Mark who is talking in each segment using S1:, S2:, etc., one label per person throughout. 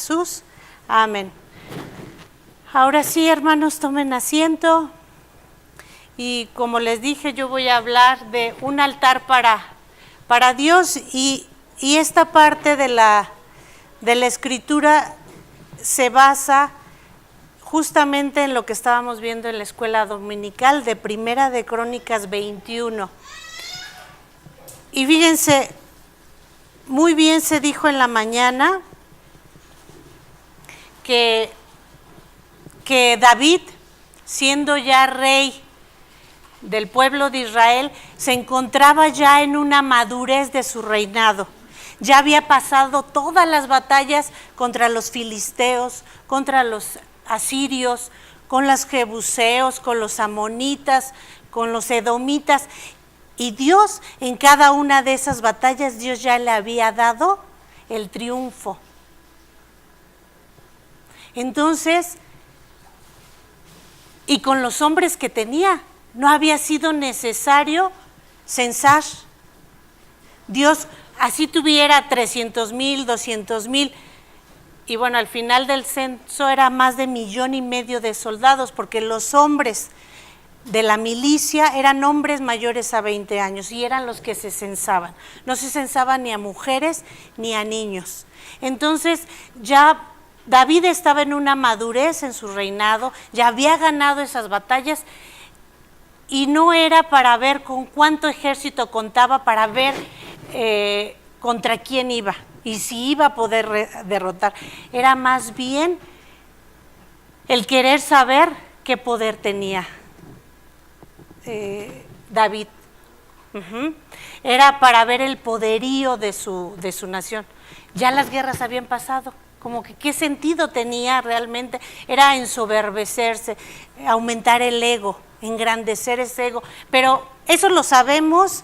S1: Jesús. Amén. Ahora sí, hermanos, tomen asiento. Y como les dije, yo voy a hablar de un altar para Dios. Y esta parte de la Escritura se basa justamente en lo que estábamos viendo en la escuela dominical de Primera de Crónicas 21. Y fíjense, muy bien se dijo en la mañana que David, siendo ya rey del pueblo de Israel, se encontraba ya en una madurez de su reinado. Ya había pasado todas las batallas contra los filisteos, contra los asirios, con los jebuseos, con los amonitas, con los edomitas. Y Dios, en cada una de esas batallas, Dios ya le había dado el triunfo. Entonces, y con los hombres que tenía, no había sido necesario censar. Dios, así tuviera 300,000, 200,000, y bueno, al final del censo era más de 1,5 millones de soldados, porque los hombres de la milicia eran hombres mayores a 20 años y eran los que se censaban. No se censaban ni a mujeres ni a niños. Entonces ya David estaba en una madurez en su reinado, ya había ganado esas batallas y no era para ver con cuánto ejército contaba, para ver contra quién iba y si iba a poder derrotar. Era más bien el querer saber qué poder tenía David. Era para ver el poderío de su nación. Ya las guerras habían pasado, como que qué sentido tenía realmente. Era ensoberbecerse, aumentar el ego, engrandecer ese ego. Pero eso lo sabemos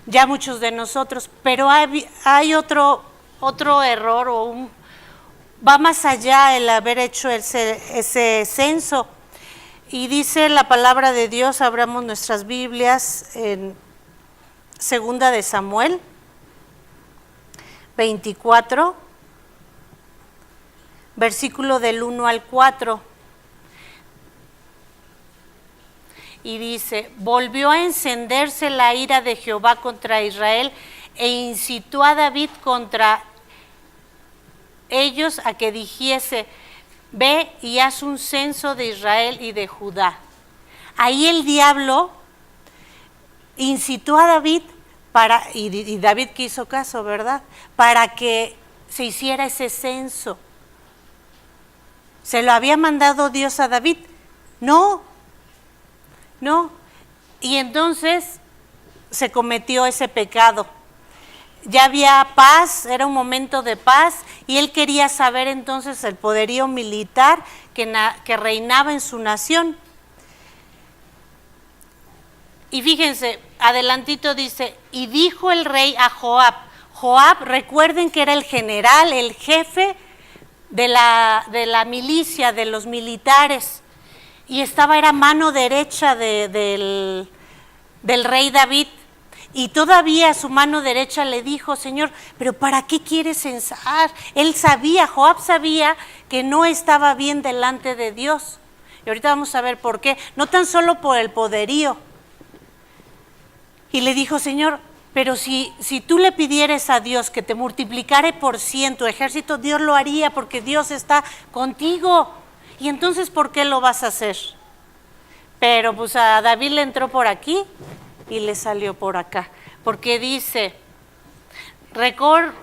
S1: ya muchos de nosotros, pero hay otro error, va más allá el haber hecho ese censo. Y dice la palabra de Dios, abramos nuestras Biblias en Segunda de Samuel 24, versículo del 1 al 4. Y dice: volvió a encenderse la ira de Jehová contra Israel e incitó a David contra ellos a que dijese: ve y haz un censo de Israel y de Judá. Ahí el diablo incitó a David y David que hizo caso, ¿verdad? Para que se hiciera ese censo. ¿Se lo había mandado Dios a David? No. Y entonces se cometió ese pecado. Ya había paz, era un momento de paz, y él quería saber entonces el poderío militar que reinaba en su nación. Y fíjense, adelantito dice: y dijo el rey a Joab. Joab, recuerden que era el general, el jefe de la milicia, de los militares, y era mano derecha del rey David. Y todavía a su mano derecha le dijo: Señor, ¿pero para qué quieres censar? Joab sabía que no estaba bien delante de Dios. Y ahorita vamos a ver por qué. No tan solo por el poderío. Y le dijo: Señor, pero si tú le pidieras a Dios que te multiplicare por 100 tu ejército, Dios lo haría porque Dios está contigo. Y entonces, ¿por qué lo vas a hacer? Pero pues a David le entró por aquí y le salió por acá, porque dice: recorre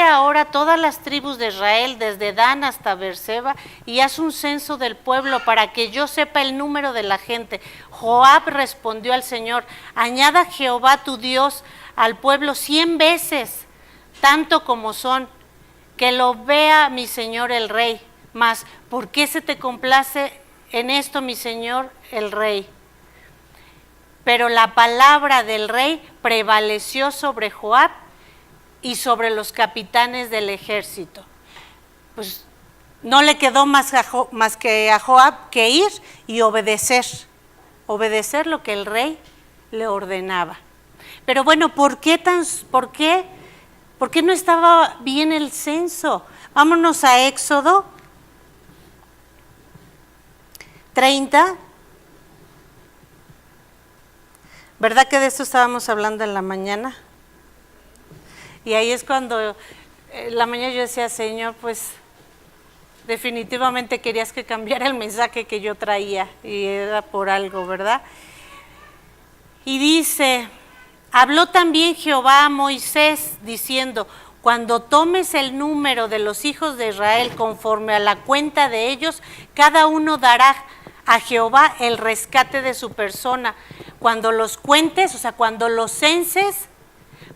S1: ahora todas las tribus de Israel, desde Dan hasta Beerseba, y haz un censo del pueblo para que yo sepa el número de la gente. Joab respondió al Señor: añada Jehová tu Dios al pueblo 100 veces, tanto como son, que lo vea mi señor el rey. Mas, ¿por qué se te complace en esto, mi señor el rey? Pero la palabra del rey prevaleció sobre Joab y sobre los capitanes del ejército. Pues no le quedó más que a Joab que ir y obedecer lo que el rey le ordenaba. Pero bueno, ¿por qué ¿Por qué no estaba bien el censo? Vámonos a Éxodo 30. ¿Verdad que de esto estábamos hablando en la mañana? Y ahí es cuando en la mañana yo decía, Señor, pues definitivamente querías que cambiara el mensaje que yo traía, y era por algo, ¿verdad? Y dice, habló también Jehová a Moisés diciendo, cuando tomes el número de los hijos de Israel conforme a la cuenta de ellos, cada uno dará a Jehová el rescate de su persona. Cuando los cuentes, o sea, cuando los censes,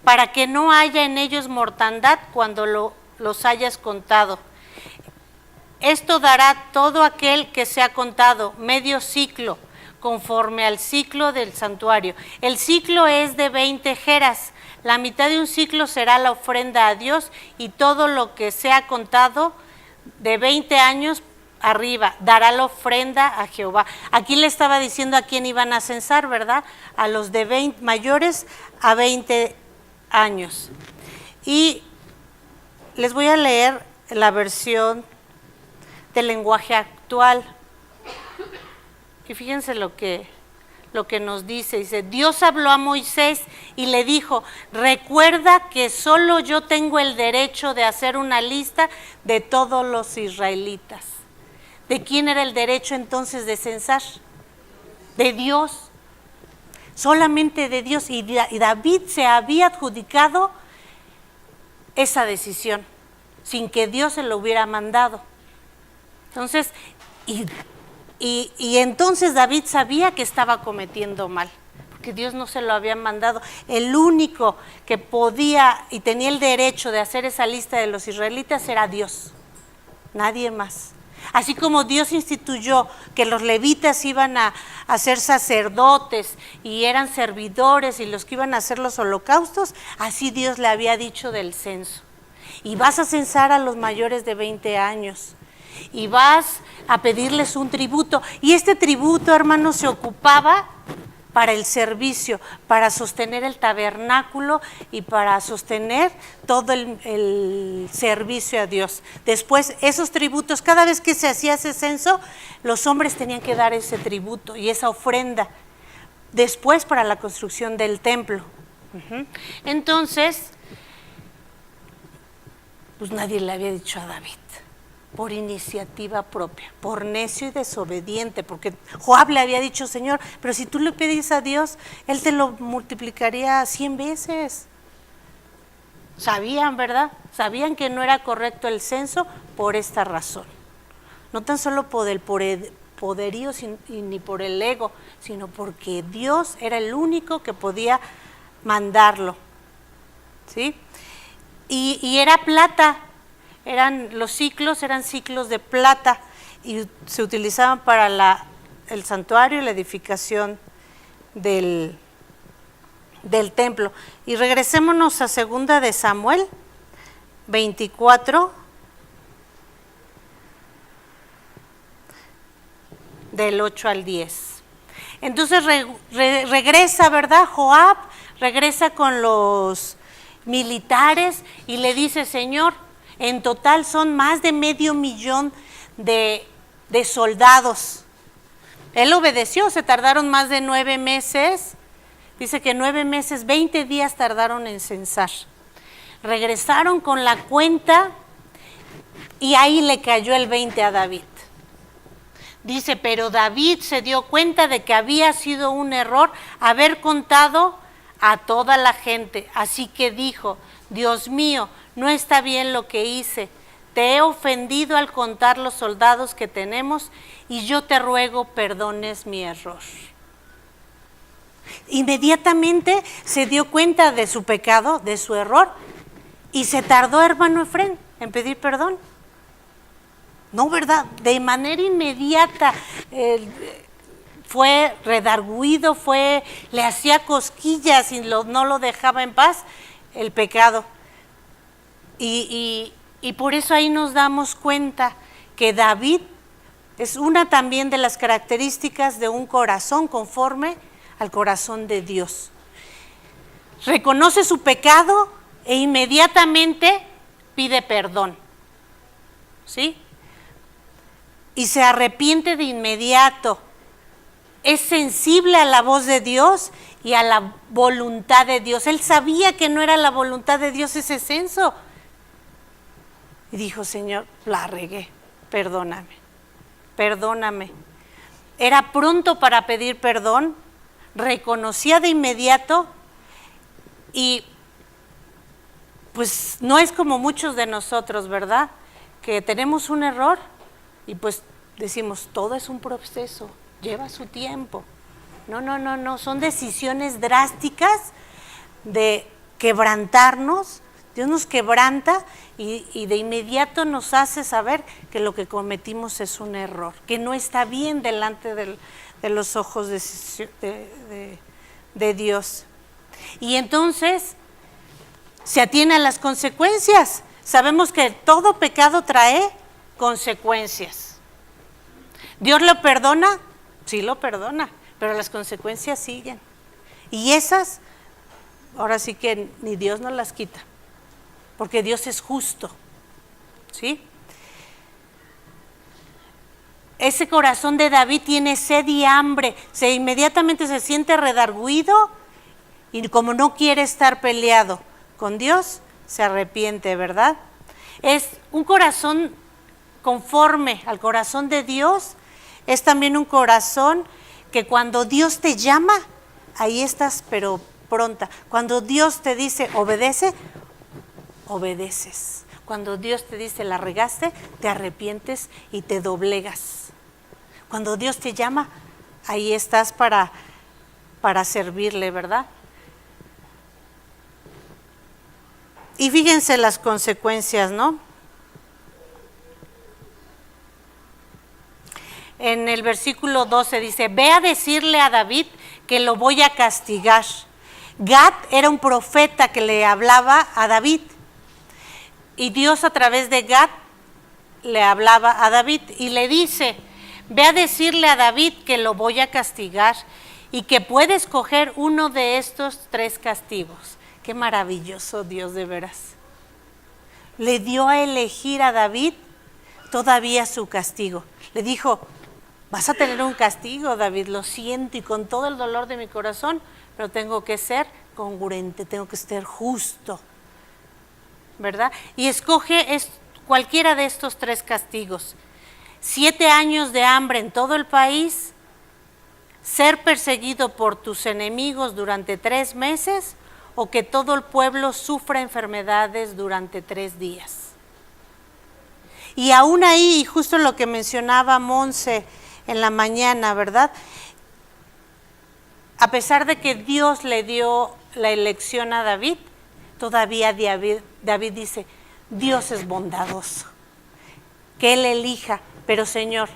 S1: para que no haya en ellos mortandad cuando los hayas contado. Esto dará todo aquel que se ha contado, medio ciclo, conforme al ciclo del santuario. El ciclo es de 20 jeras. La mitad de un ciclo será la ofrenda a Dios, y todo lo que se ha contado de 20 años arriba dará la ofrenda a Jehová. Aquí le estaba diciendo a quién iban a censar, ¿verdad? A los de 20, mayores a 20 años. Y les voy a leer la versión del lenguaje actual. Y fíjense lo que nos dice. Dice, Dios habló a Moisés y le dijo, recuerda que solo yo tengo el derecho de hacer una lista de todos los israelitas. ¿De quién era el derecho entonces de censar? De Dios. Solamente de Dios. Y David se había adjudicado esa decisión, sin que Dios se lo hubiera mandado. Entonces, y entonces David sabía que estaba cometiendo mal, porque Dios no se lo había mandado. El único que podía y tenía el derecho de hacer esa lista de los israelitas era Dios, nadie más. Así como Dios instituyó que los levitas iban a ser sacerdotes y eran servidores y los que iban a hacer los holocaustos, así Dios le había dicho del censo. Y vas a censar a los mayores de 20 años. Y vas a pedirles un tributo. Y este tributo, hermanos, se ocupaba para el servicio, para sostener el tabernáculo y para sostener todo el servicio a Dios. Después, esos tributos, cada vez que se hacía ese censo, los hombres tenían que dar ese tributo y esa ofrenda. Después, para la construcción del templo. Entonces, pues nadie le había dicho a David, por iniciativa propia, por necio y desobediente, porque Joab le había dicho, Señor, pero si tú le pedís a Dios, Él te lo multiplicaría 100 veces. Sabían, ¿verdad? Sabían que no era correcto el censo por esta razón. No tan solo por el poderío ni por el ego, sino porque Dios era el único que podía mandarlo. ¿Sí? Y era plata. Los ciclos eran ciclos de plata y se utilizaban para el santuario y la edificación del templo. Y regresémonos a 2 de Samuel 24, del 8 al 10. Entonces regresa, ¿verdad? Joab regresa con los militares y le dice, Señor, en total son más de 500,000 de soldados. Él obedeció, se tardaron más de 9 meses. Dice que 9 meses, 20 días tardaron en censar. Regresaron con la cuenta y ahí le cayó el 20 a David. Dice, pero David se dio cuenta de que había sido un error haber contado a toda la gente. Así que dijo, Dios mío, no está bien lo que hice. Te he ofendido al contar los soldados que tenemos y yo te ruego perdones mi error. Inmediatamente se dio cuenta de su pecado, de su error, y se tardó, hermano Efrén, en pedir perdón. No, ¿verdad? De manera inmediata fue redarguido, le hacía cosquillas y no lo dejaba en paz el pecado. Y por eso ahí nos damos cuenta que David es una también de las características de un corazón conforme al corazón de Dios. Reconoce su pecado e inmediatamente pide perdón, ¿sí? Y se arrepiente de inmediato. Es sensible a la voz de Dios y a la voluntad de Dios. Él sabía que no era la voluntad de Dios ese censo. Y dijo, Señor, la regué, perdóname. Era pronto para pedir perdón, reconocía de inmediato y pues no es como muchos de nosotros, ¿verdad? Que tenemos un error y pues decimos, todo es un proceso, lleva su tiempo. No, son decisiones drásticas de quebrantarnos. Dios nos quebranta y de inmediato nos hace saber que lo que cometimos es un error, que no está bien delante de los ojos de Dios. Y entonces se atiene a las consecuencias. Sabemos que todo pecado trae consecuencias. ¿Dios lo perdona? Sí lo perdona, pero las consecuencias siguen. Y esas, ahora sí que ni Dios nos las quita, porque Dios es justo, ¿sí? Ese corazón de David tiene sed y hambre, inmediatamente se siente redarguido y como no quiere estar peleado con Dios, se arrepiente, ¿verdad? Es un corazón conforme al corazón de Dios, es también un corazón que cuando Dios te llama, ahí estás, pero pronta. Cuando Dios te dice obedece, obedeces. Cuando Dios te dice la regaste, te arrepientes y te doblegas. Cuando Dios te llama, ahí estás para servirle, ¿verdad? Y fíjense las consecuencias, ¿no? En el versículo 12 dice, ve a decirle a David que lo voy a castigar. Gad era un profeta que le hablaba a David. Y Dios a través de Gad le hablaba a David y le dice, ve a decirle a David que lo voy a castigar y que puede escoger uno de estos 3 castigos. Qué maravilloso Dios, de veras. Le dio a elegir a David todavía su castigo. Le dijo, vas a tener un castigo, David, lo siento y con todo el dolor de mi corazón, pero tengo que ser congruente, tengo que ser justo, ¿verdad? Y escoge cualquiera de estos 3 castigos. 7 años de hambre en todo el país, ser perseguido por tus enemigos durante 3 meses o que todo el pueblo sufra enfermedades durante 3 días. Y aún ahí, justo lo que mencionaba Monse en la mañana, ¿verdad? A pesar de que Dios le dio la elección a David, todavía David dice, Dios es bondadoso, que Él elija, pero Señor,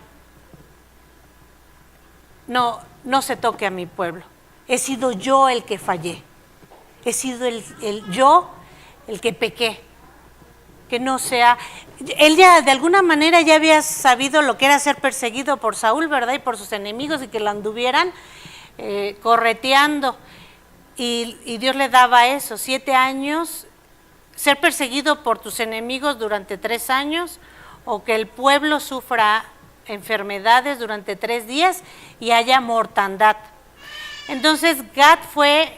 S1: no se toque a mi pueblo. He sido yo el que fallé, he sido yo el que pequé. Que no sea, él ya de alguna manera ya había sabido lo que era ser perseguido por Saúl, ¿verdad? Y por sus enemigos y que lo anduvieran correteando. Y Dios le daba eso, 7 años, ser perseguido por tus enemigos durante 3 años o que el pueblo sufra enfermedades durante 3 días y haya mortandad. Entonces Gad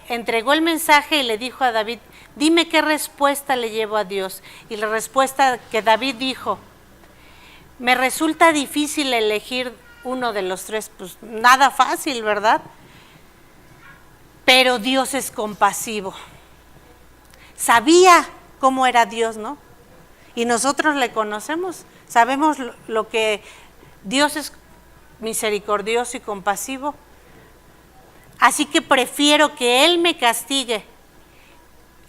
S1: entregó el mensaje y le dijo a David, dime qué respuesta le llevo a Dios. Y la respuesta que David dijo, me resulta difícil elegir uno de los 3, pues nada fácil, ¿verdad? Pero Dios es compasivo. Sabía cómo era Dios, ¿no? Y nosotros le conocemos, sabemos lo que Dios es misericordioso y compasivo. Así que prefiero que Él me castigue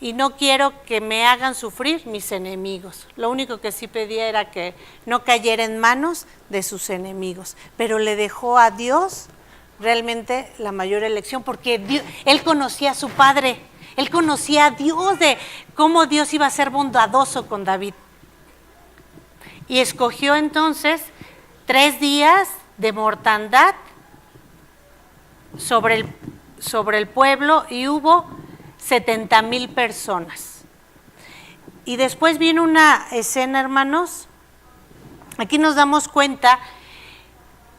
S1: y no quiero que me hagan sufrir mis enemigos. Lo único que sí pedía era que no cayera en manos de sus enemigos, pero le dejó a Dios realmente la mayor elección, porque él conocía a su padre, él conocía a Dios, de cómo Dios iba a ser bondadoso con David. Y escogió entonces 3 días de mortandad sobre el pueblo y hubo 70,000 personas. Y después viene una escena, hermanos. Aquí nos damos cuenta,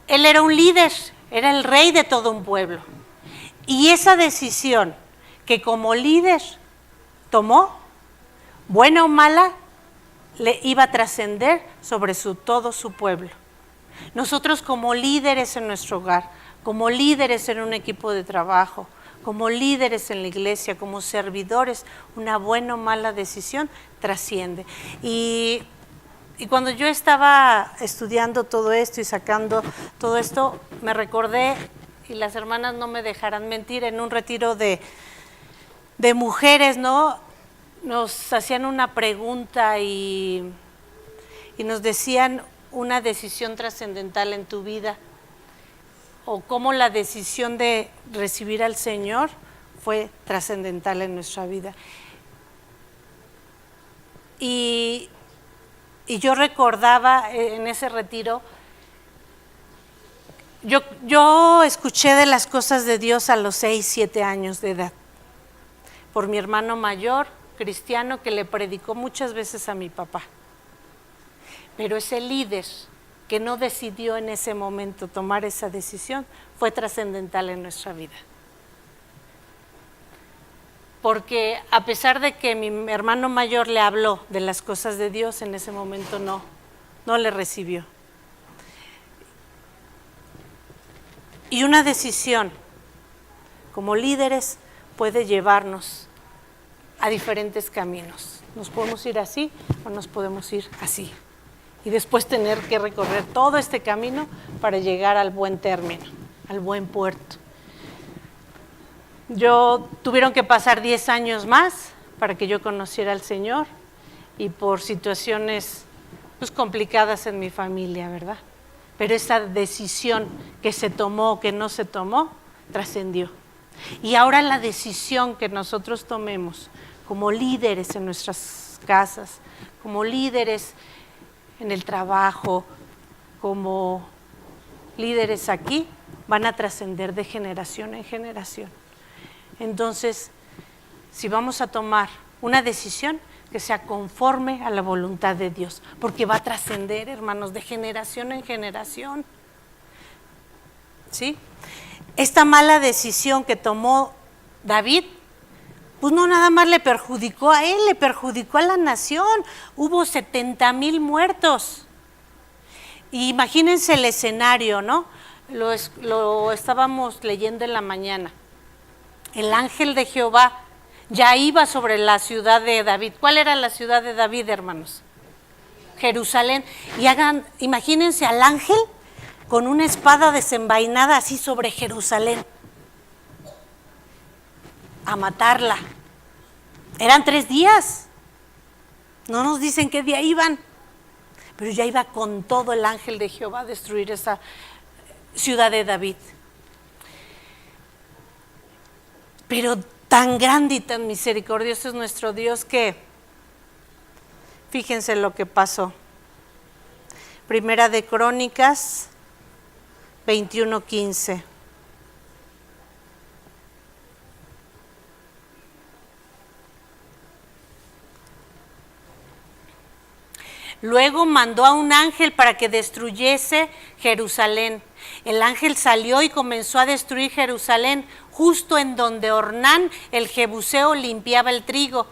S1: él era un líder, era el rey de todo un pueblo. Y esa decisión que como líder tomó, buena o mala, le iba a trascender sobre todo su pueblo. Nosotros como líderes en nuestro hogar, como líderes en un equipo de trabajo, como líderes en la iglesia, como servidores, una buena o mala decisión trasciende. Y cuando yo estaba estudiando todo esto y sacando todo esto, me recordé, y las hermanas no me dejarán mentir, en un retiro de mujeres, ¿no? Nos hacían una pregunta y nos decían una decisión trascendental en tu vida, o cómo la decisión de recibir al Señor fue trascendental en nuestra vida. Y yo recordaba en ese retiro, yo escuché de las cosas de Dios a los 6, 7 años de edad, por mi hermano mayor, cristiano, que le predicó muchas veces a mi papá. Pero ese líder que no decidió en ese momento tomar esa decisión fue trascendental en nuestra vida. Porque a pesar de que mi hermano mayor le habló de las cosas de Dios, en ese momento no le recibió. Y una decisión como líderes puede llevarnos a diferentes caminos. Nos podemos ir así o nos podemos ir así. Y después tener que recorrer todo este camino para llegar al buen término, al buen puerto. Tuvieron que pasar 10 años más para que yo conociera al Señor, y por situaciones pues complicadas en mi familia, ¿verdad? Pero esa decisión que se tomó o que no se tomó, trascendió. Y ahora la decisión que nosotros tomemos como líderes en nuestras casas, como líderes en el trabajo, como líderes aquí, van a trascender de generación en generación. Entonces, si vamos a tomar una decisión, que sea conforme a la voluntad de Dios, porque va a trascender, hermanos, de generación en generación. ¿Sí? Esta mala decisión que tomó David, pues no nada más le perjudicó a él, le perjudicó a la nación. Hubo 70,000 muertos. Y imagínense el escenario, ¿no? Lo estábamos leyendo en la mañana. El ángel de Jehová ya iba sobre la ciudad de David. ¿Cuál era la ciudad de David, hermanos? Jerusalén. Y imagínense al ángel con una espada desenvainada así sobre Jerusalén, a matarla. Eran 3 días. No nos dicen qué día iban, pero ya iba con todo el ángel de Jehová a destruir esa ciudad de David. Pero tan grande y tan misericordioso es nuestro Dios que, fíjense lo que pasó. Primera de Crónicas 21:15. Luego mandó a un ángel para que destruyese Jerusalén. El ángel salió y comenzó a destruir Jerusalén, justo en donde Ornán, el jebuseo, limpiaba el trigo.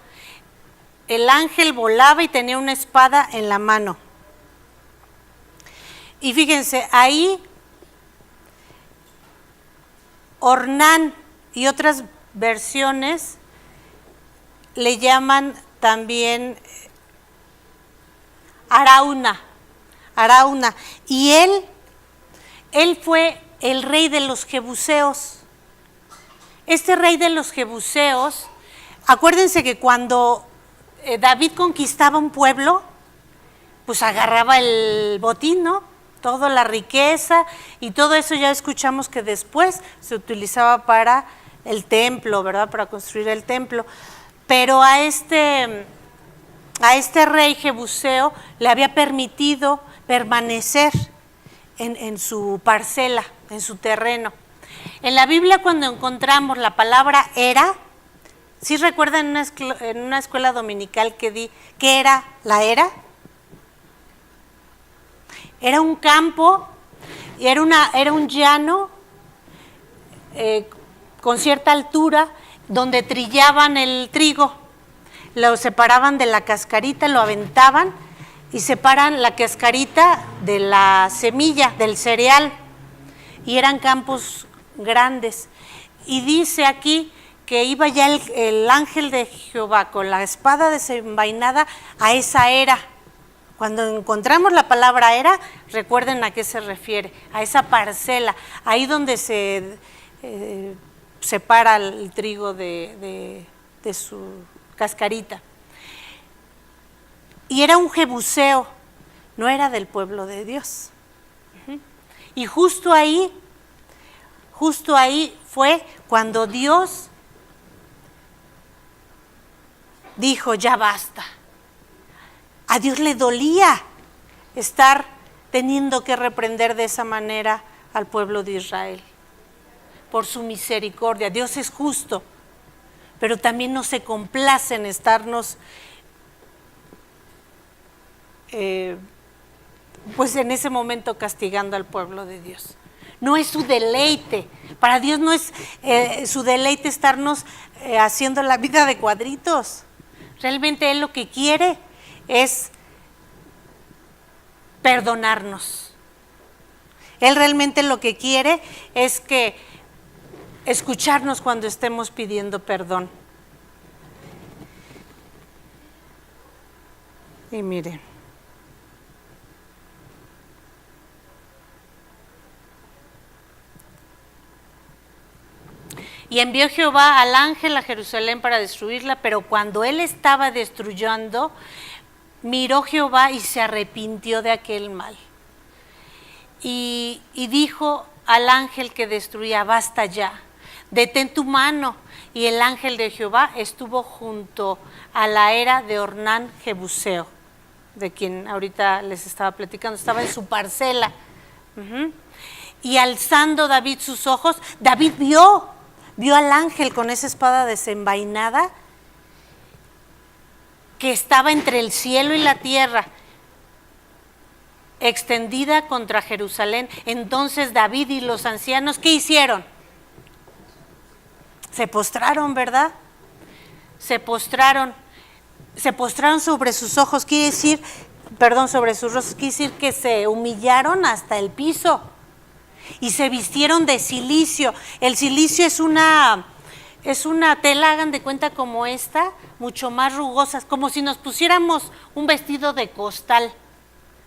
S1: El ángel volaba y tenía una espada en la mano. Y fíjense, ahí Ornán y otras versiones le llaman también Arauna. Y él fue el rey de los jebuseos. Este rey de los jebuseos, acuérdense que cuando David conquistaba un pueblo, pues agarraba el botín, ¿no? Toda la riqueza y todo eso. Ya escuchamos que después se utilizaba para el templo, ¿verdad? Para construir el templo. Pero a este rey jebuseo le había permitido permanecer en su parcela, en su terreno. En la Biblia, cuando encontramos la palabra era, ¿Sí recuerdan en una escuela dominical que era la era? Era un campo, era un llano con cierta altura donde trillaban el trigo. Lo separaban de la cascarita, lo aventaban y separan la cascarita de la semilla, del cereal. Y eran campos grandes. Y dice aquí que iba ya el ángel de Jehová con la espada desenvainada a esa era. Cuando encontramos la palabra era, recuerden a qué se refiere, a esa parcela, ahí donde se separa el trigo de su cascarita. Y era un jebuseo, no era del pueblo de Dios. Y justo ahí fue cuando Dios dijo, ya basta. A Dios le dolía estar teniendo que reprender de esa manera al pueblo de Israel. Por su misericordia, Dios es justo, pero también no se complace en estarnos pues en ese momento castigando al pueblo de Dios. No es su deleite, para Dios no es su deleite estarnos haciendo la vida de cuadritos. Realmente Él lo que quiere es perdonarnos. Él realmente lo que quiere es que escucharnos cuando estemos pidiendo perdón. Y miren, y envió Jehová al ángel a Jerusalén para destruirla, pero cuando él estaba destruyendo, miró Jehová y se arrepintió de aquel mal. Y dijo al ángel que destruía, basta ya, detén tu mano. Y el ángel de Jehová estuvo junto a la era de Ornán Jebuseo, de quien ahorita les estaba platicando, estaba en su parcela. Y alzando David sus ojos, David vio al ángel con esa espada desenvainada que estaba entre el cielo y la tierra, extendida contra Jerusalén. Entonces David y los ancianos, ¿qué hicieron? Se postraron, ¿verdad? Se postraron sobre sus ojos, sobre sus rostros, quiere decir que se humillaron hasta el piso y se vistieron de cilicio. El cilicio es una tela, hagan de cuenta como esta, mucho más rugosa, como si nos pusiéramos un vestido de costal,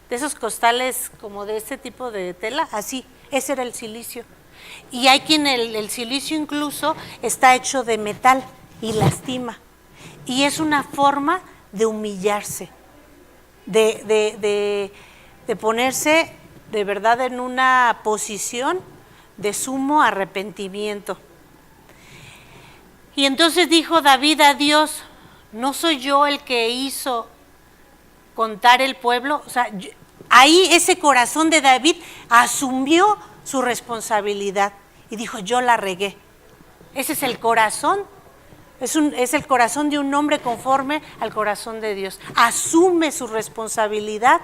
S1: de esos costales como de este tipo de tela, así, ese era el cilicio. Y hay quien el cilicio incluso está hecho de metal y lastima. Y es una forma de humillarse, de ponerse de verdad en una posición de sumo arrepentimiento. Y entonces dijo David a Dios, ¿no soy yo el que hizo contar el pueblo? O sea, ahí ese corazón de David asumió su responsabilidad y dijo, yo la regué. Ese es el corazón, es el corazón de un hombre conforme al corazón de Dios. Asume su responsabilidad,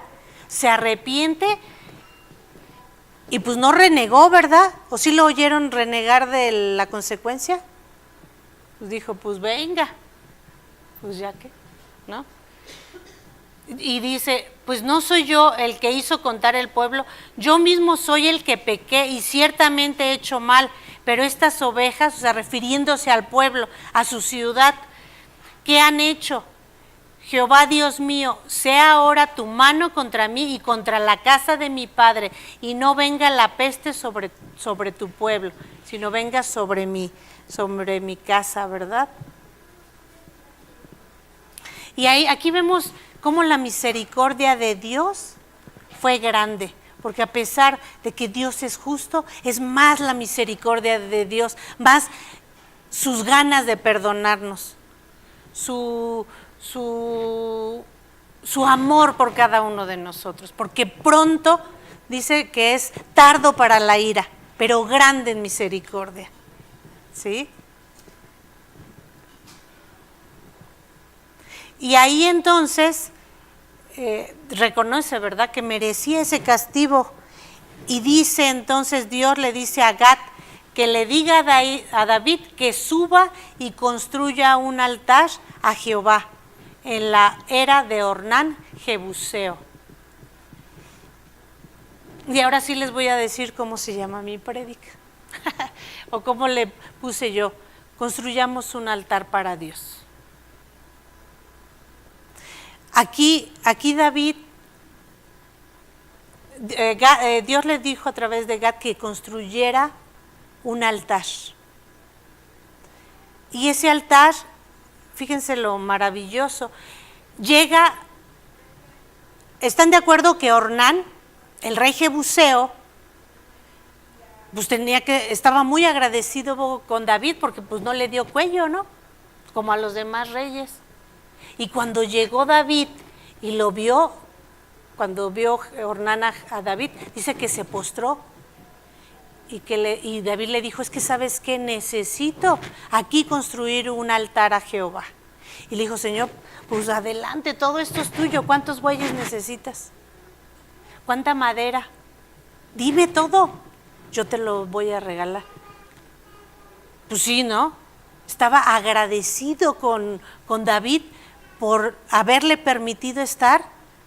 S1: se arrepiente y pues no renegó, ¿verdad? ¿O sí lo oyeron renegar de la consecuencia? Pues dijo, pues venga, pues ya que, ¿no? Y dice, pues no soy yo el que hizo contar el pueblo, yo mismo soy el que pequé y ciertamente he hecho mal, pero estas ovejas, o sea, refiriéndose al pueblo, a su ciudad, ¿qué han hecho? Jehová Dios mío, sea ahora tu mano contra mí y contra la casa de mi padre, y no venga la peste sobre tu pueblo, sino venga sobre mi casa, ¿verdad? Y aquí vemos cómo la misericordia de Dios fue grande, porque a pesar de que Dios es justo, es más la misericordia de Dios, más sus ganas de perdonarnos, su amor por cada uno de nosotros, porque pronto dice que es tardo para la ira, pero grande en misericordia, ¿sí? Y ahí entonces reconoce, ¿verdad?, que merecía ese castigo. Y dice entonces, Dios le dice a Gad que le diga a David que suba y construya un altar a Jehová en la era de Ornán Jebuseo. Y ahora sí les voy a decir cómo se llama mi prédica, o cómo le puse yo: construyamos un altar para Dios. Aquí David, Dios le dijo a través de Gad que construyera un altar. Y ese altar, fíjense lo maravilloso, ¿están de acuerdo que Ornán, el rey Jebuseo, pues estaba muy agradecido con David porque pues no le dio cuello, ¿no?, como a los demás reyes? Y cuando llegó David y lo vio, cuando vio Ornán a David, dice que se postró y David le dijo: es que ¿sabes qué? Necesito aquí construir un altar a Jehová. Y le dijo: Señor, pues adelante, todo esto es tuyo. ¿Cuántos bueyes necesitas? ¿Cuánta madera? Dime todo, yo te lo voy a regalar. Pues sí, ¿no? Estaba agradecido con David por haberle permitido estar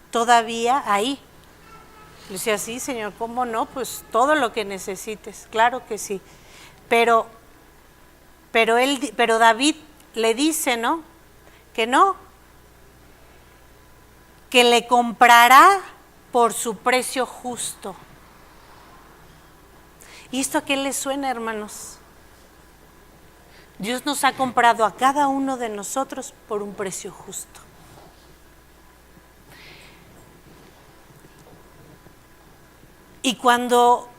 S1: todavía ahí. Le decía: sí, Señor, ¿cómo no? Pues todo lo que necesites, claro que sí. Pero David le dice, ¿no?, que le comprará por su precio justo. ¿Y esto a qué le suena, hermanos? Dios nos ha comprado a cada uno de nosotros por un precio justo. Y cuando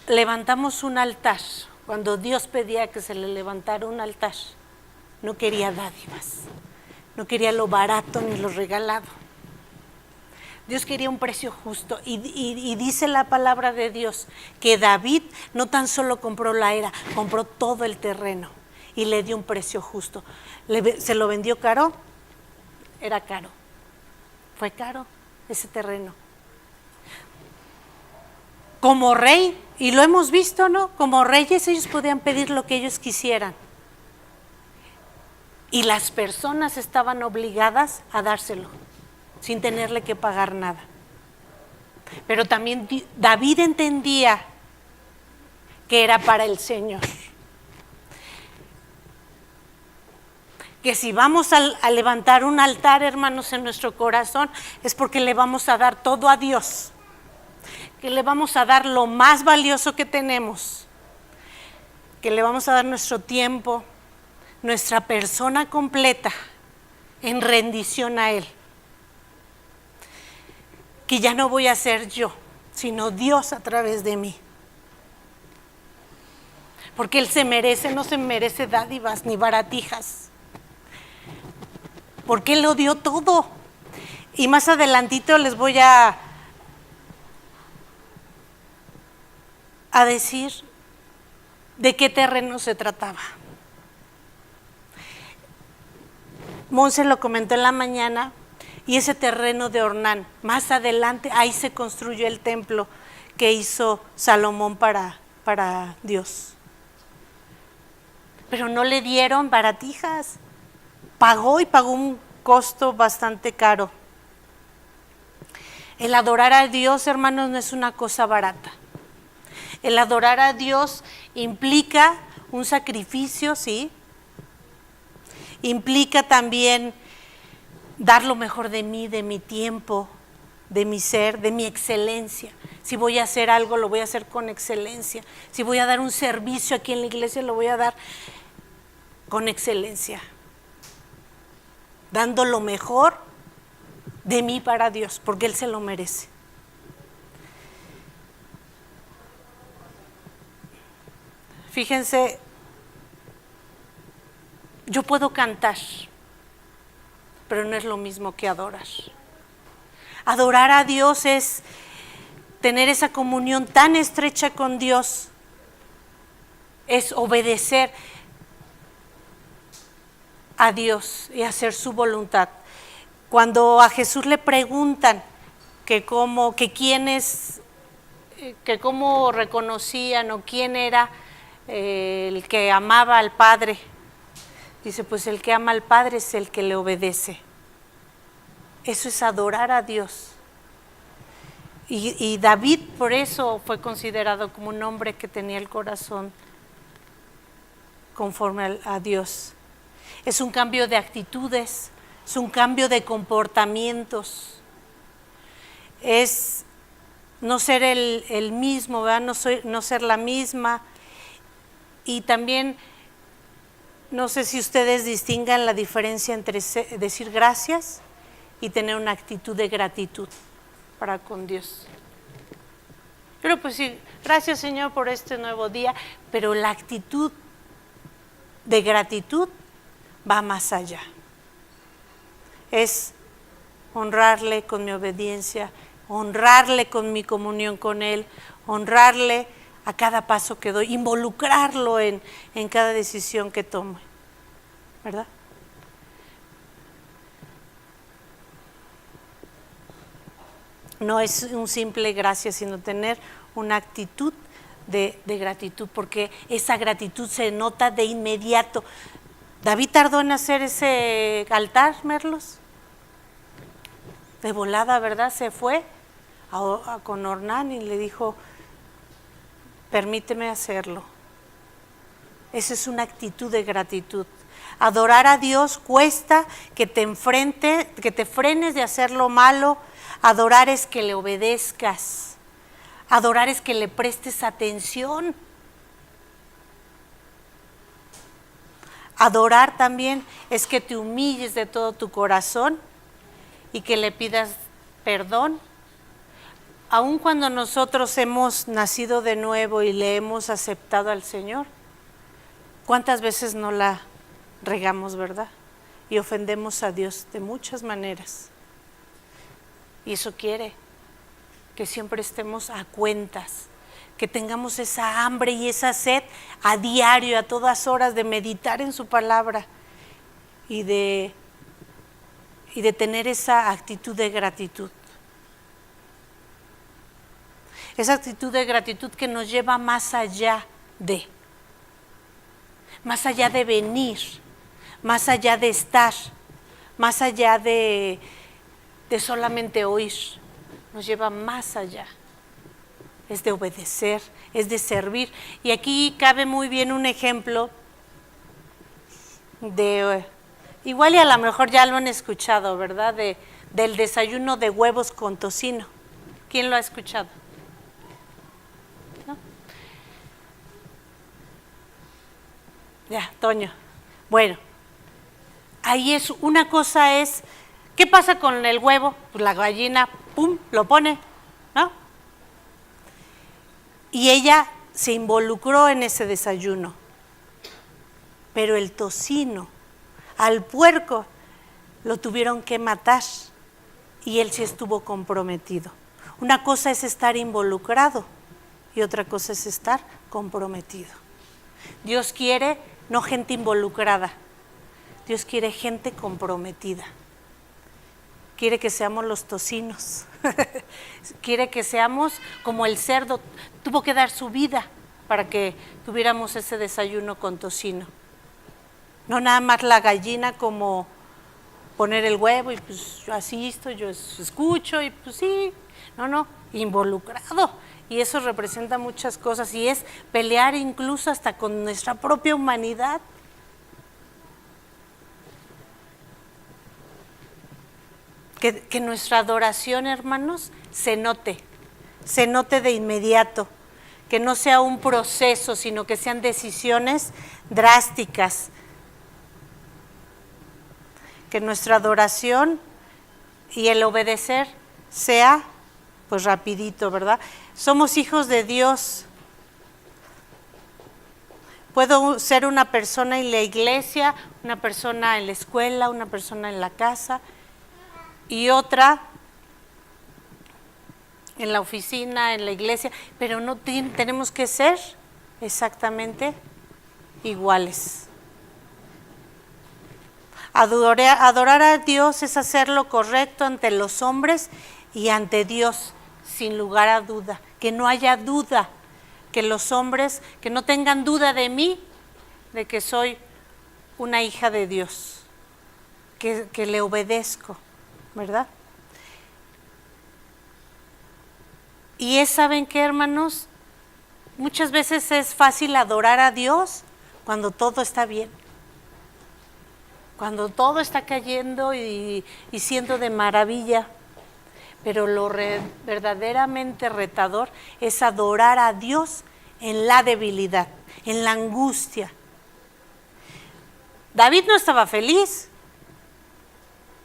S1: levantamos un altar, cuando Dios pedía que se le levantara un altar, no quería dádivas, no quería lo barato ni lo regalado. Dios quería un precio justo y dice la palabra de Dios que David no tan solo compró la era, compró todo el terreno y le dio un precio justo. ¿Se lo vendió caro? Era caro. Fue caro ese terreno. Como rey, y lo hemos visto, ¿no? Como reyes ellos podían pedir lo que ellos quisieran. Y las personas estaban obligadas a dárselo, sin tenerle que pagar nada. Pero también David entendía que era para el Señor. Que si vamos a levantar un altar, hermanos, en nuestro corazón, es porque le vamos a dar todo a Dios. Que le vamos a dar lo más valioso que tenemos. Que le vamos a dar nuestro tiempo, nuestra persona completa, en rendición a Él. Que ya no voy a ser yo, sino Dios a través de mí. Porque Él no se merece dádivas ni baratijas. Porque Él lo dio todo. Y más adelantito les voy a decir de qué terreno se trataba. Monse lo comentó en la mañana, y ese terreno de Ornán, más adelante, ahí se construyó el templo que hizo Salomón para Dios. Pero no le dieron baratijas, pagó un costo bastante caro. El adorar a Dios, hermanos, no es una cosa barata. El adorar a Dios implica un sacrificio, ¿sí? Implica también dar lo mejor de mí, de mi tiempo, de mi ser, de mi excelencia. Si voy a hacer algo, lo voy a hacer con excelencia. Si voy a dar un servicio aquí en la iglesia, lo voy a dar con excelencia. Dando lo mejor de mí para Dios, porque Él se lo merece. Fíjense, yo puedo cantar, pero no es lo mismo que adorar. Adorar a Dios es tener esa comunión tan estrecha con Dios, es obedecer a Dios y hacer su voluntad. Cuando a Jesús le preguntan que cómo reconocían o quién era el que amaba al Padre, dice, pues el que ama al Padre es el que le obedece. Eso es adorar a Dios. Y David por eso fue considerado como un hombre que tenía el corazón conforme a Dios. Es un cambio de actitudes, es un cambio de comportamientos. Es no ser el mismo, ¿verdad? No ser la misma. Y también, no sé si ustedes distingan la diferencia entre decir gracias y tener una actitud de gratitud para con Dios. Pero pues sí, gracias Señor por este nuevo día, pero la actitud de gratitud va más allá. Es honrarle con mi obediencia, honrarle con mi comunión con Él, honrarle a cada paso que doy, involucrarlo en cada decisión que tome, ¿verdad? No es un simple gracias, sino tener una actitud de gratitud, porque esa gratitud se nota de inmediato. David tardó en hacer ese altar, Merlos. De volada, ¿verdad? Se fue con Ornán y le dijo, permíteme hacerlo. Esa es una actitud de gratitud. Adorar a Dios cuesta que te frenes de hacer lo malo. Adorar es que le obedezcas. Adorar es que le prestes atención. Adorar también es que te humilles de todo tu corazón y que le pidas perdón. Aun cuando nosotros hemos nacido de nuevo y le hemos aceptado al Señor, ¿cuántas veces no la regamos, verdad? Y ofendemos a Dios de muchas maneras. Y eso quiere que siempre estemos a cuentas, que tengamos esa hambre y esa sed a diario, a todas horas, de meditar en su palabra y de tener esa actitud de gratitud. Esa actitud de gratitud que nos lleva más allá de venir, más allá de estar, más allá de solamente oír, nos lleva más allá. Es de obedecer, es de servir. Y aquí cabe muy bien un ejemplo de, igual y a lo mejor ya lo han escuchado, ¿verdad? Del desayuno de huevos con tocino. ¿Quién lo ha escuchado? ¿No? Ya, Toño. Bueno, ahí es, una cosa es, ¿qué pasa con el huevo? Pues la gallina, pum, lo pone, ¿no? Y ella se involucró en ese desayuno. Pero el tocino, al puerco, lo tuvieron que matar y él sí estuvo comprometido. Una cosa es estar involucrado y otra cosa es estar comprometido. Dios quiere no gente involucrada, Dios quiere gente comprometida. Quiere que seamos los tocinos, quiere que seamos como el cerdo, tuvo que dar su vida para que tuviéramos ese desayuno con tocino. No nada más la gallina como poner el huevo y pues yo asisto, yo escucho y pues sí, no, involucrado. Y eso representa muchas cosas y es pelear incluso hasta con nuestra propia humanidad. Que nuestra adoración, hermanos, se note de inmediato, que no sea un proceso, sino que sean decisiones drásticas. Que nuestra adoración y el obedecer sea pues rapidito, ¿verdad? Somos hijos de Dios. Puedo ser una persona en la iglesia, una persona en la escuela, una persona en la casa y otra en la oficina, en la iglesia, pero no tenemos que ser exactamente iguales. Adorar a Dios es hacer lo correcto ante los hombres y ante Dios, sin lugar a duda. Que no haya duda, que los hombres, que no tengan duda de mí, de que soy una hija de Dios, que le obedezco, ¿verdad? Y ¿saben qué, hermanos? Muchas veces es fácil adorar a Dios cuando todo está bien. Cuando todo está cayendo y siendo de maravilla. Pero lo verdaderamente retador es adorar a Dios en la debilidad, en la angustia. David no estaba feliz.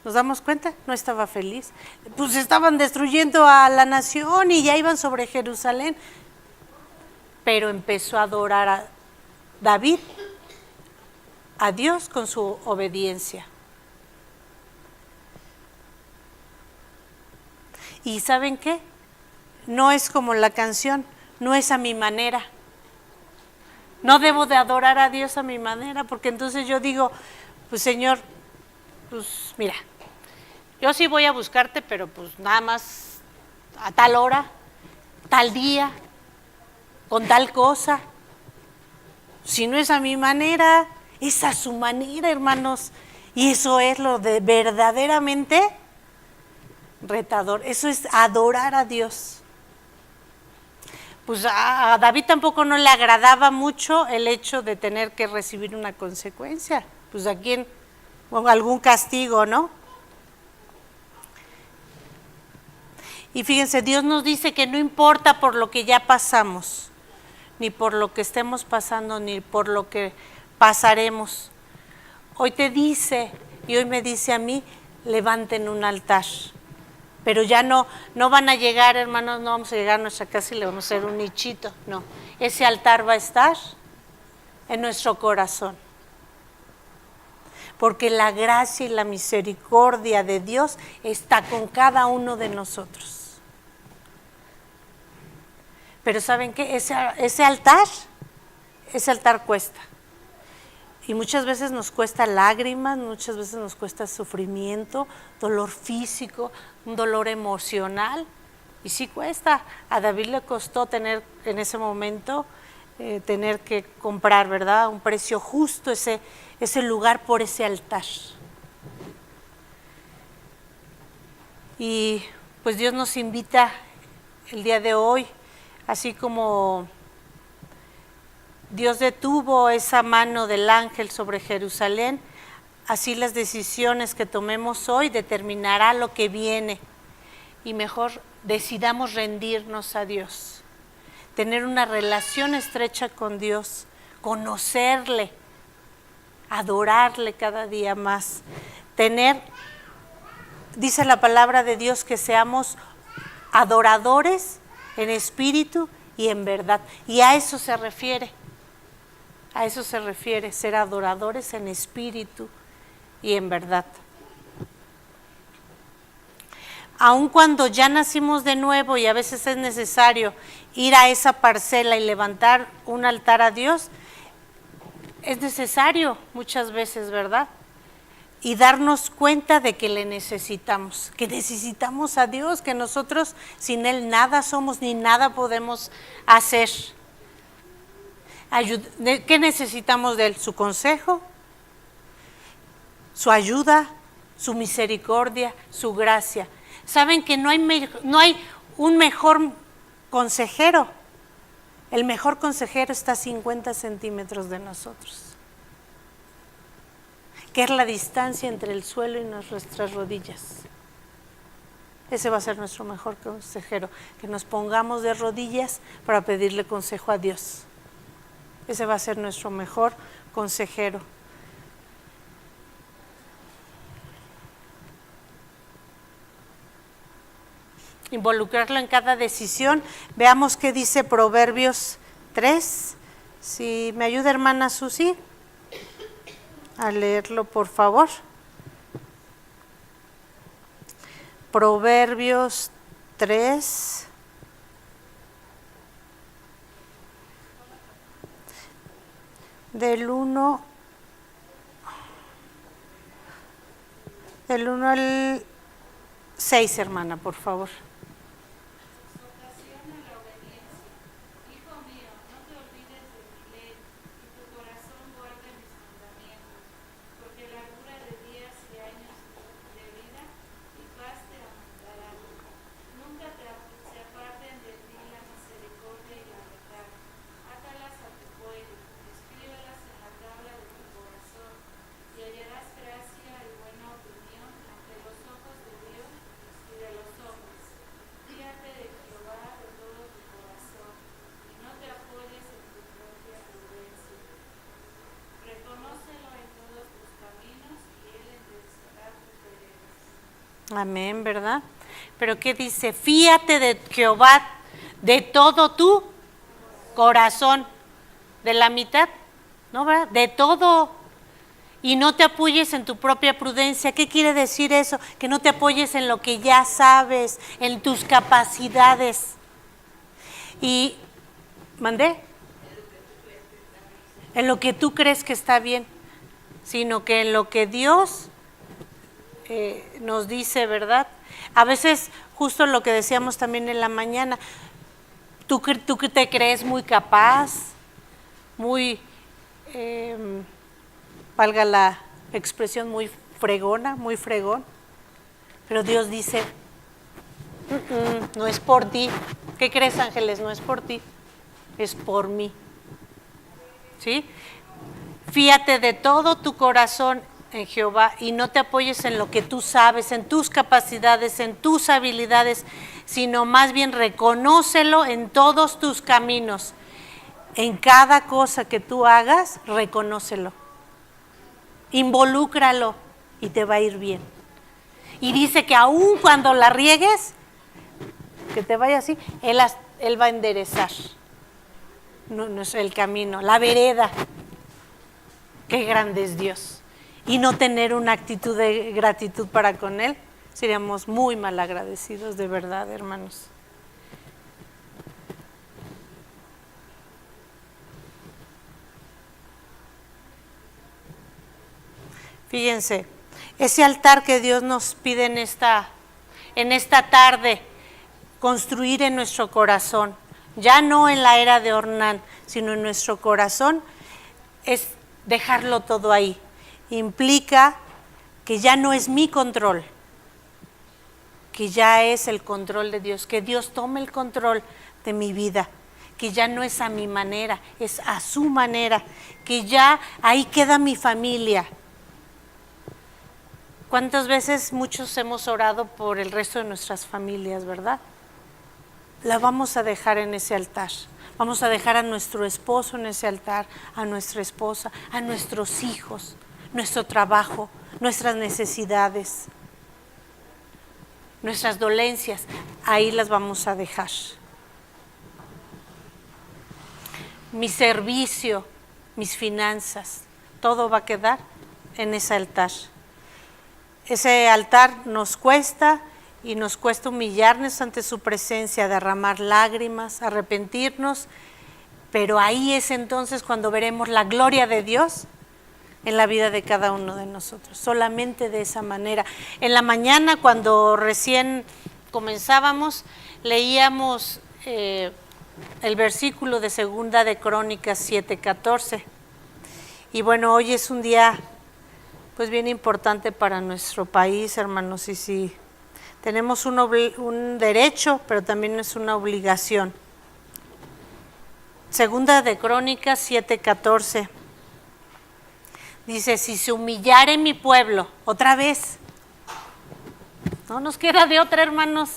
S1: ¿Nos damos cuenta? No estaba feliz. Pues estaban destruyendo a la nación y ya iban sobre Jerusalén. Pero empezó a adorar a David, a Dios con su obediencia. ¿Y saben qué? No es como la canción, no es a mi manera. No debo de adorar a Dios a mi manera, porque entonces yo digo, pues Señor, pues mira, yo sí voy a buscarte, pero pues nada más a tal hora, tal día, con tal cosa. Si no es a mi manera, es a su manera, hermanos. Y eso es lo de verdaderamente retador. Eso es adorar a Dios. Pues a David tampoco no le agradaba mucho el hecho de tener que recibir una consecuencia. Pues a quién, o algún castigo, ¿no? Y fíjense, Dios nos dice que no importa por lo que ya pasamos, ni por lo que estemos pasando, ni por lo que pasaremos. Hoy te dice, y hoy me dice a mí, levanten un altar. Pero ya no van a llegar, hermanos, no vamos a llegar a nuestra casa y le vamos a hacer un nichito. No, ese altar va a estar en nuestro corazón. Porque la gracia y la misericordia de Dios está con cada uno de nosotros. Pero ¿saben qué? Ese altar cuesta. Y muchas veces nos cuesta lágrimas, muchas veces nos cuesta sufrimiento, dolor físico, un dolor emocional. Y sí cuesta. A David le costó tener en ese momento, tener que comprar, ¿verdad? Un precio justo ese lugar por ese altar. Y pues Dios nos invita el día de hoy, así como Dios detuvo esa mano del ángel sobre Jerusalén, así las decisiones que tomemos hoy determinará lo que viene. Y mejor decidamos rendirnos a Dios, tener una relación estrecha con Dios, conocerle, adorarle cada día más, dice la palabra de Dios que seamos adoradores en espíritu y en verdad. Y a eso se refiere, ser adoradores en espíritu y en verdad. Aun cuando ya nacimos de nuevo y a veces es necesario ir a esa parcela y levantar un altar a Dios, es necesario muchas veces, ¿verdad? Y darnos cuenta de que le necesitamos, que necesitamos a Dios, que nosotros sin Él nada somos ni nada podemos hacer. ¿Qué necesitamos de Él? Su consejo, su ayuda, su misericordia, su gracia. Saben que no hay un mejor consejero. El mejor consejero está a 50 centímetros de nosotros, que es la distancia entre el suelo y nuestras rodillas. Ese va a ser nuestro mejor consejero, que nos pongamos de rodillas para pedirle consejo a Dios. Ese va a ser nuestro mejor consejero. Involucrarlo en cada decisión. Veamos qué dice Proverbios 3. Si me ayuda hermana Susi a leerlo, por favor. Proverbios 3. Del 1 Del 1 al 6, hermana, por favor. Amén, ¿verdad? Pero ¿qué dice? Fíate de Jehová de todo tu corazón. De la mitad, ¿no, verdad? De todo. Y no te apoyes en tu propia prudencia. ¿Qué quiere decir eso? Que no te apoyes en lo que ya sabes, en tus capacidades. Y, ¿mandé? En lo que tú crees que está bien, sino que en lo que Dios nos dice, ¿verdad? A veces, justo lo que decíamos también en la mañana, tú te crees muy capaz, muy, valga la expresión, muy fregona, muy fregón, pero Dios dice, no es por ti. ¿Qué crees, Ángeles? No es por ti, es por mí. ¿Sí? Fíate de todo tu corazón en Jehová y no te apoyes en lo que tú sabes, en tus capacidades, en tus habilidades, sino más bien reconócelo en todos tus caminos. En cada cosa que tú hagas, reconócelo. Involúcralo y te va a ir bien. Y dice que aun cuando la riegues, que te vaya así, Él va a enderezar. No es el camino, la vereda. Qué grande es Dios. Y no tener una actitud de gratitud para con Él, seríamos muy mal agradecidos, de verdad, hermanos. Fíjense, ese altar que Dios nos pide en esta tarde, construir en nuestro corazón, ya no en la era de Ornán, sino en nuestro corazón, es dejarlo todo ahí. Implica que ya no es mi control, que ya es el control de Dios, que Dios tome el control de mi vida, que ya no es a mi manera, es a su manera, que ya ahí queda mi familia. ¿Cuántas veces muchos hemos orado por el resto de nuestras familias, verdad? La vamos a dejar en ese altar. Vamos a dejar a nuestro esposo en ese altar, a nuestra esposa, a nuestros hijos, nuestro trabajo, nuestras necesidades, nuestras dolencias. Ahí las vamos a dejar. Mi servicio, mis finanzas, todo va a quedar en ese altar. Ese altar nos cuesta y nos cuesta humillarnos ante su presencia, derramar lágrimas, arrepentirnos, pero ahí es entonces cuando veremos la gloria de Dios en la vida de cada uno de nosotros, solamente de esa manera. En la mañana, cuando recién comenzábamos, leíamos el versículo de 2 de Crónicas 7:14, y bueno, hoy es un día pues bien importante para nuestro país, hermanos, y sí, tenemos un derecho, pero también es una obligación. 2 de Crónicas 7:14 dice, si se humillare mi pueblo, otra vez, no nos queda de otra, hermanos,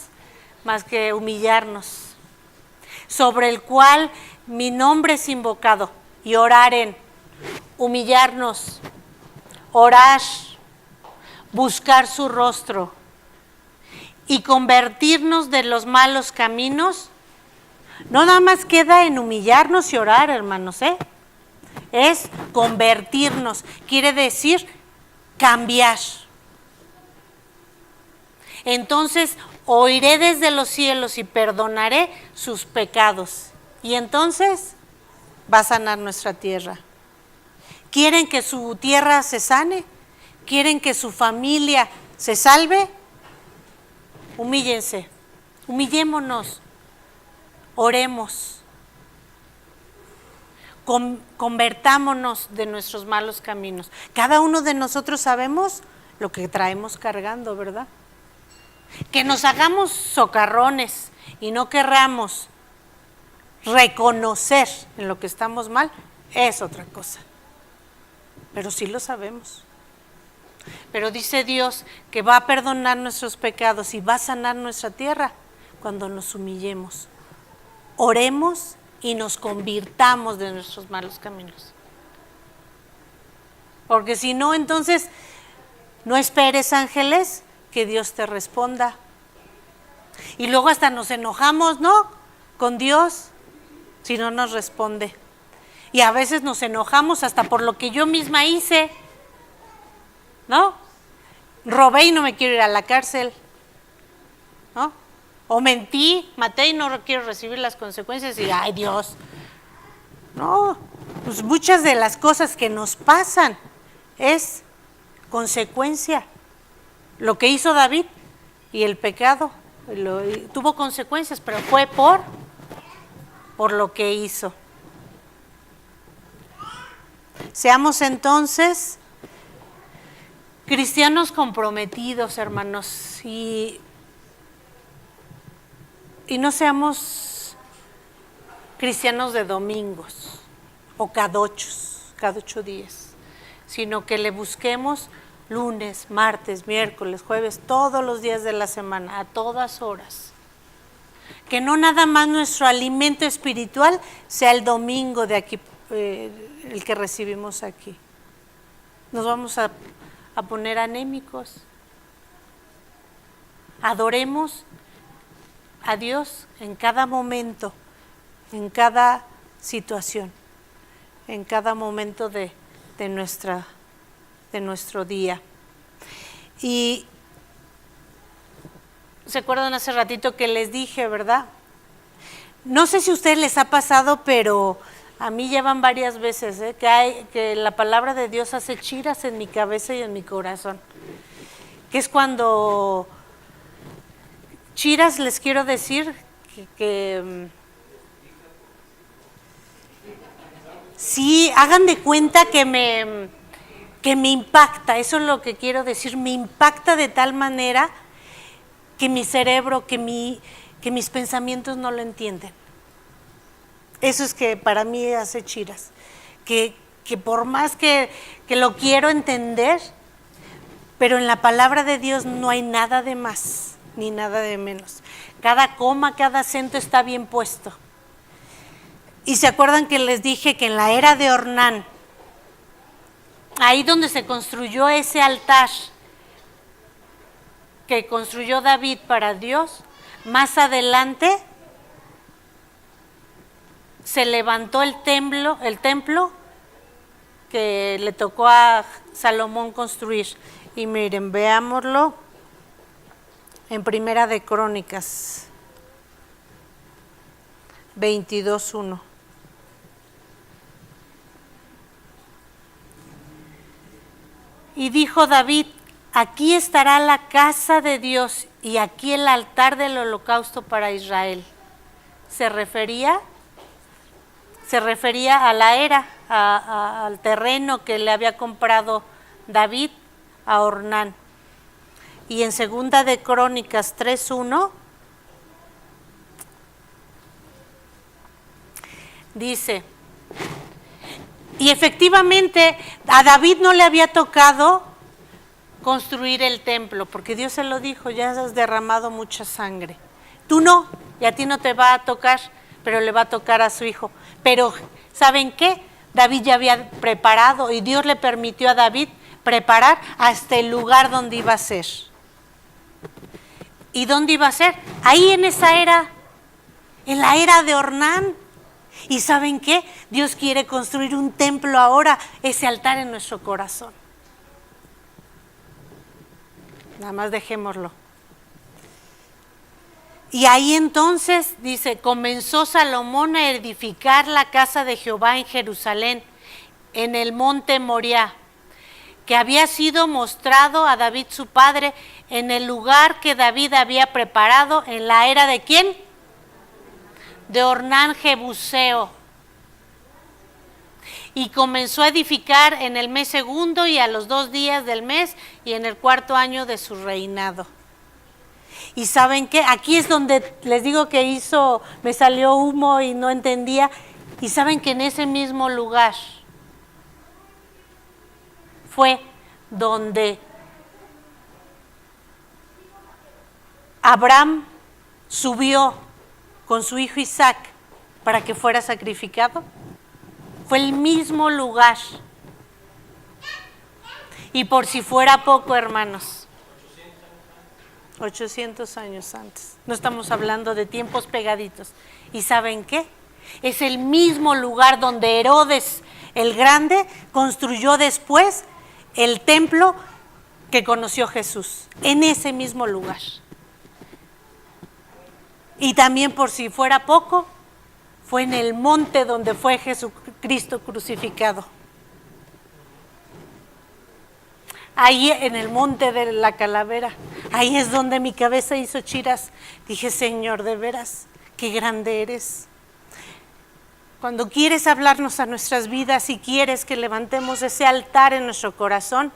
S1: más que humillarnos, sobre el cual mi nombre es invocado, y oraren, humillarnos, orar, buscar su rostro y convertirnos de los malos caminos. No nada más queda en humillarnos y orar, hermanos, es convertirnos, quiere decir cambiar. Entonces oiré desde los cielos y perdonaré sus pecados, y entonces va a sanar nuestra tierra. ¿Quieren que su tierra se sane? ¿Quieren que su familia se salve, humíllense, humillémonos, oremos, convertámonos de nuestros malos caminos. Cada uno de nosotros sabemos lo que traemos cargando, ¿verdad? Que nos hagamos socarrones y no querramos reconocer en lo que estamos mal, es otra cosa. Pero sí lo sabemos. Pero dice Dios que va a perdonar nuestros pecados y va a sanar nuestra tierra cuando nos humillemos. Oremos y nos convirtamos de nuestros malos caminos. Porque si no, entonces no esperes, ángeles, que Dios te responda. Y luego hasta nos enojamos, ¿no? Con Dios, si no nos responde. Y a veces nos enojamos hasta por lo que yo misma hice, ¿no? Robé y no me quiero ir a la cárcel, ¿no? O mentí, maté y no quiero recibir las consecuencias y ¡ay, Dios! No, pues muchas de las cosas que nos pasan es consecuencia. Lo que hizo David y el pecado tuvo consecuencias, pero fue por lo que hizo. Seamos entonces cristianos comprometidos, hermanos, y no seamos cristianos de domingos o cada 8 días, sino que le busquemos lunes, martes, miércoles, jueves, todos los días de la semana, a todas horas. Que no nada más nuestro alimento espiritual sea el domingo de aquí, el que recibimos aquí. Nos vamos a poner anémicos. Adoremos a Dios en cada momento, en cada situación, en cada momento de nuestro día. Y ¿se acuerdan hace ratito que les dije, verdad? No sé si a ustedes les ha pasado, pero a mí llevan varias veces, que la palabra de Dios hace chiras en mi cabeza y en mi corazón. Que es cuando chiras, les quiero decir que sí, hagan de cuenta que me impacta, eso es lo que quiero decir, me impacta de tal manera que mi cerebro, que mis pensamientos no lo entienden. Eso es que para mí hace chiras, que por más que lo quiero entender, pero en la palabra de Dios no hay nada de más, ni nada de menos. Cada coma, cada acento está bien puesto. Y se acuerdan que les dije que en la era de Ornán, ahí donde se construyó ese altar que construyó David para Dios, más adelante se levantó el templo que le tocó a Salomón construir. Y miren, veámoslo en Primera de Crónicas 22:1. Y dijo David: aquí estará la casa de Dios y aquí el altar del holocausto para Israel. Se refería a la era, al terreno que le había comprado David a Ornán. Y en Segunda de Crónicas 3:1 dice: y efectivamente a David no le había tocado construir el templo, porque Dios se lo dijo: ya has derramado mucha sangre. Tú no, y a ti no te va a tocar, pero le va a tocar a su hijo. Pero, ¿saben qué? David ya había preparado, y Dios le permitió a David preparar hasta el lugar donde iba a ser. ¿Y dónde iba a ser? Ahí en esa era, en la era de Ornán. ¿Y saben qué? Dios quiere construir un templo ahora, ese altar en nuestro corazón. Nada más dejémoslo. Y ahí entonces, dice, comenzó Salomón a edificar la casa de Jehová en Jerusalén, en el monte Moriah, que había sido mostrado a David su padre en el lugar que David había preparado en la era de ¿quién? De Ornán Jebuseo. Y comenzó a edificar en el mes segundo y a los 2 días del mes y en el 4º año de su reinado. Y ¿saben qué? Aquí es donde les digo que me salió humo y no entendía. Y ¿saben que en ese mismo lugar fue donde Abraham subió con su hijo Isaac para que fuera sacrificado? Fue el mismo lugar. Y por si fuera poco, hermanos, 800 años antes. No estamos hablando de tiempos pegaditos. ¿Y saben qué? Es el mismo lugar donde Herodes el Grande construyó después el templo que conoció Jesús. En ese mismo lugar. Y también por si fuera poco, fue en el monte donde fue Jesucristo crucificado. Ahí en el monte de la calavera, ahí es donde mi cabeza hizo chiras. Dije, Señor, de veras, qué grande eres. Cuando quieres hablarnos a nuestras vidas y quieres que levantemos ese altar en nuestro corazón,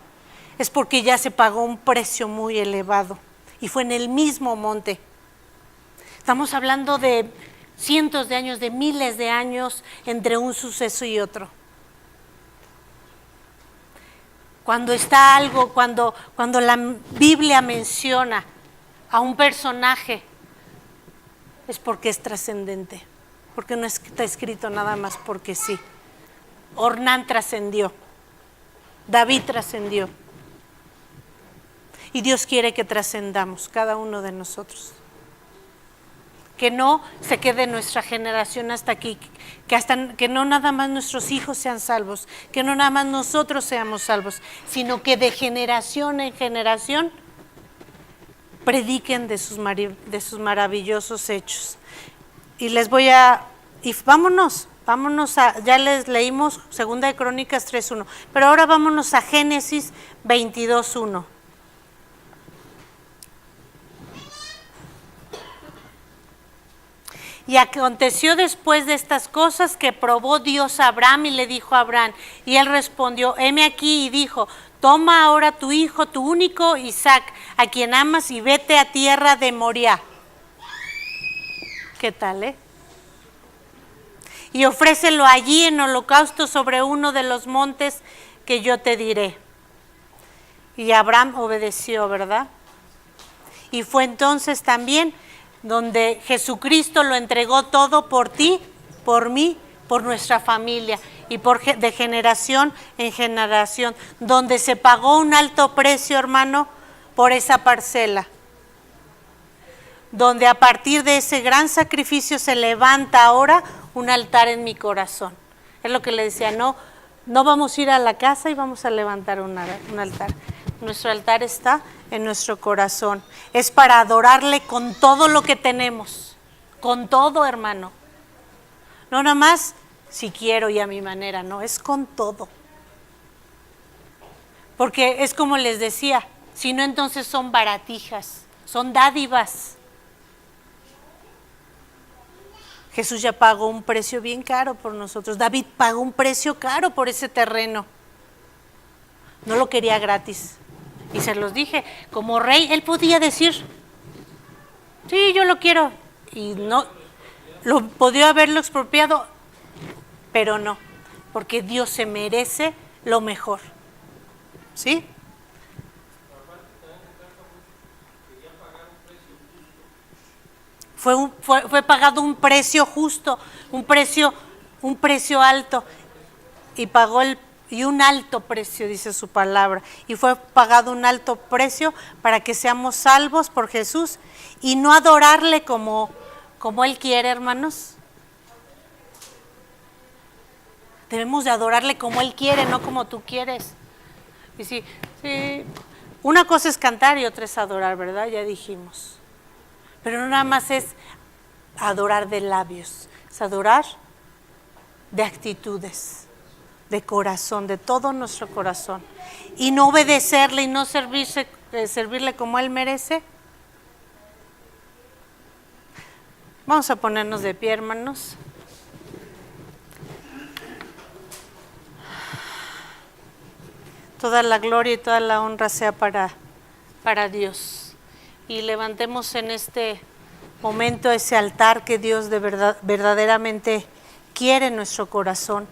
S1: es porque ya se pagó un precio muy elevado. Y fue en el mismo monte. Estamos hablando de cientos de años, de miles de años entre un suceso y otro. Cuando está algo, cuando la Biblia menciona a un personaje, es porque es trascendente, porque no está escrito nada más porque sí. Ornán trascendió, David trascendió, y Dios quiere que trascendamos, cada uno de nosotros. Que no se quede nuestra generación hasta aquí, que no nada más nuestros hijos sean salvos, que no nada más nosotros seamos salvos, sino que de generación en generación prediquen de sus maravillosos hechos. Y vámonos ya les leímos 2 de Crónicas 3:1, pero ahora vámonos a Génesis 22:1. Y aconteció después de estas cosas que probó Dios a Abraham y le dijo a Abraham, y él respondió, heme aquí, y dijo, toma ahora tu hijo, tu único Isaac, a quien amas, y vete a tierra de Moriah. ¿Qué tal, Y ofrécelo allí en holocausto sobre uno de los montes que yo te diré. Y Abraham obedeció, ¿verdad? Y fue entonces también donde Jesucristo lo entregó todo por ti, por mí, por nuestra familia y de generación en generación, donde se pagó un alto precio, hermano, por esa parcela, donde a partir de ese gran sacrificio se levanta ahora un altar en mi corazón. Es lo que le decía, no vamos a ir a la casa y vamos a levantar un altar. Nuestro altar está en nuestro corazón. Es para adorarle con todo lo que tenemos. Con todo, hermano. No nada más si quiero y a mi manera, no, es con todo. Porque es como les decía, si no entonces son baratijas, son dádivas. Jesús ya pagó un precio bien caro por nosotros. David pagó un precio caro por ese terreno. No lo quería gratis. Y se los dije, como rey, él podía decir, sí, yo lo quiero. Y no, podría haberlo expropiado, pero no, porque Dios se merece lo mejor. ¿Sí? Fue pagado un precio justo, un precio alto, y un alto precio, dice su palabra, y fue pagado un alto precio para que seamos salvos por Jesús y no adorarle como Él quiere, hermanos. Debemos de adorarle como Él quiere, no como tú quieres. Y sí, una cosa es cantar y otra es adorar, ¿verdad? Ya dijimos. Pero no nada más es adorar de labios, es adorar de actitudes, de corazón, de todo nuestro corazón, y no obedecerle y no servirle como Él merece. Vamos a ponernos de pie, hermanos. Toda la gloria y toda la honra sea para Dios. Y levantemos en este momento ese altar que Dios de verdad, verdaderamente quiere en nuestro corazón,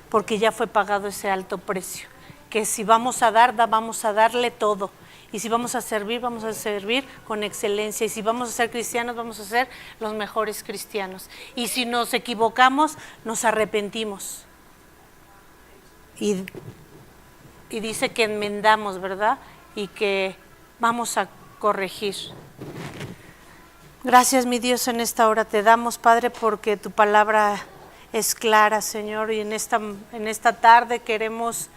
S1: porque ya fue pagado ese alto precio. Que si vamos a dar, vamos a darle todo. Y si vamos a servir con excelencia. Y si vamos a ser cristianos, vamos a ser los mejores cristianos. Y si nos equivocamos, nos arrepentimos. Y dice que enmendamos, ¿verdad? Y que vamos a corregir. Gracias, mi Dios, en esta hora te damos, Padre, porque tu palabra es clara, Señor, y en esta tarde queremos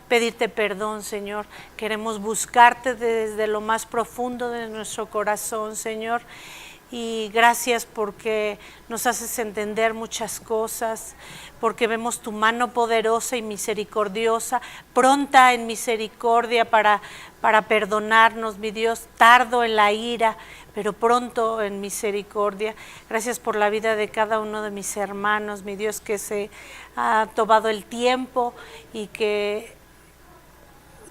S1: pedirte perdón, Señor. Queremos buscarte desde lo más profundo de nuestro corazón, Señor. Y gracias porque nos haces entender muchas cosas, porque vemos tu mano poderosa y misericordiosa, pronta en misericordia para perdonarnos, mi Dios, tardo en la ira, pero pronto en misericordia. Gracias por la vida de cada uno de mis hermanos, mi Dios, que se ha tomado el tiempo y que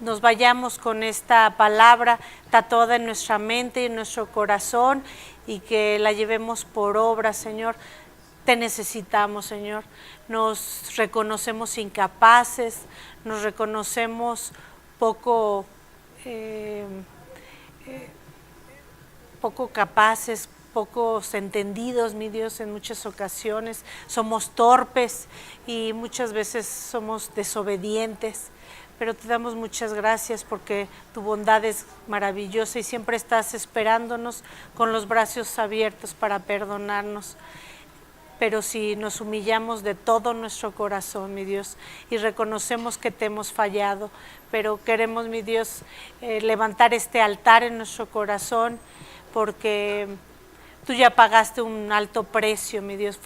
S1: nos vayamos con esta palabra tatuada en nuestra mente y en nuestro corazón y que la llevemos por obra, Señor. Te necesitamos, Señor. Nos reconocemos incapaces, nos reconocemos poco capaces, pocos entendidos, mi Dios, en muchas ocasiones. Somos torpes y muchas veces somos desobedientes. Pero te damos muchas gracias porque tu bondad es maravillosa y siempre estás esperándonos con los brazos abiertos para perdonarnos. Pero si nos humillamos de todo nuestro corazón, mi Dios, y reconocemos que te hemos fallado, pero queremos, mi Dios, levantar este altar en nuestro corazón porque tú ya pagaste un alto precio, mi Dios,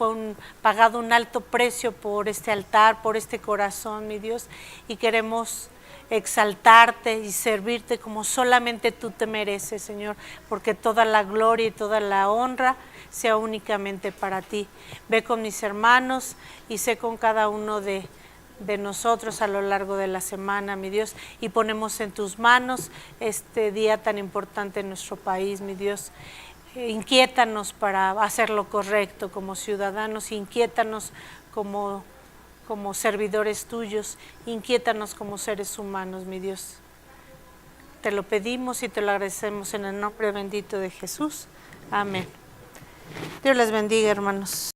S1: pagado un alto precio por este altar, por este corazón, mi Dios, y queremos exaltarte y servirte como solamente tú te mereces, Señor, porque toda la gloria y toda la honra sea únicamente para ti. Ve con mis hermanos y sé con cada uno de nosotros a lo largo de la semana, mi Dios, y ponemos en tus manos este día tan importante en nuestro país, mi Dios. Inquiétanos para hacer lo correcto como ciudadanos, inquiétanos como servidores tuyos, inquiétanos como seres humanos, mi Dios. Te lo pedimos y te lo agradecemos en el nombre bendito de Jesús. Amén. Dios les bendiga, hermanos.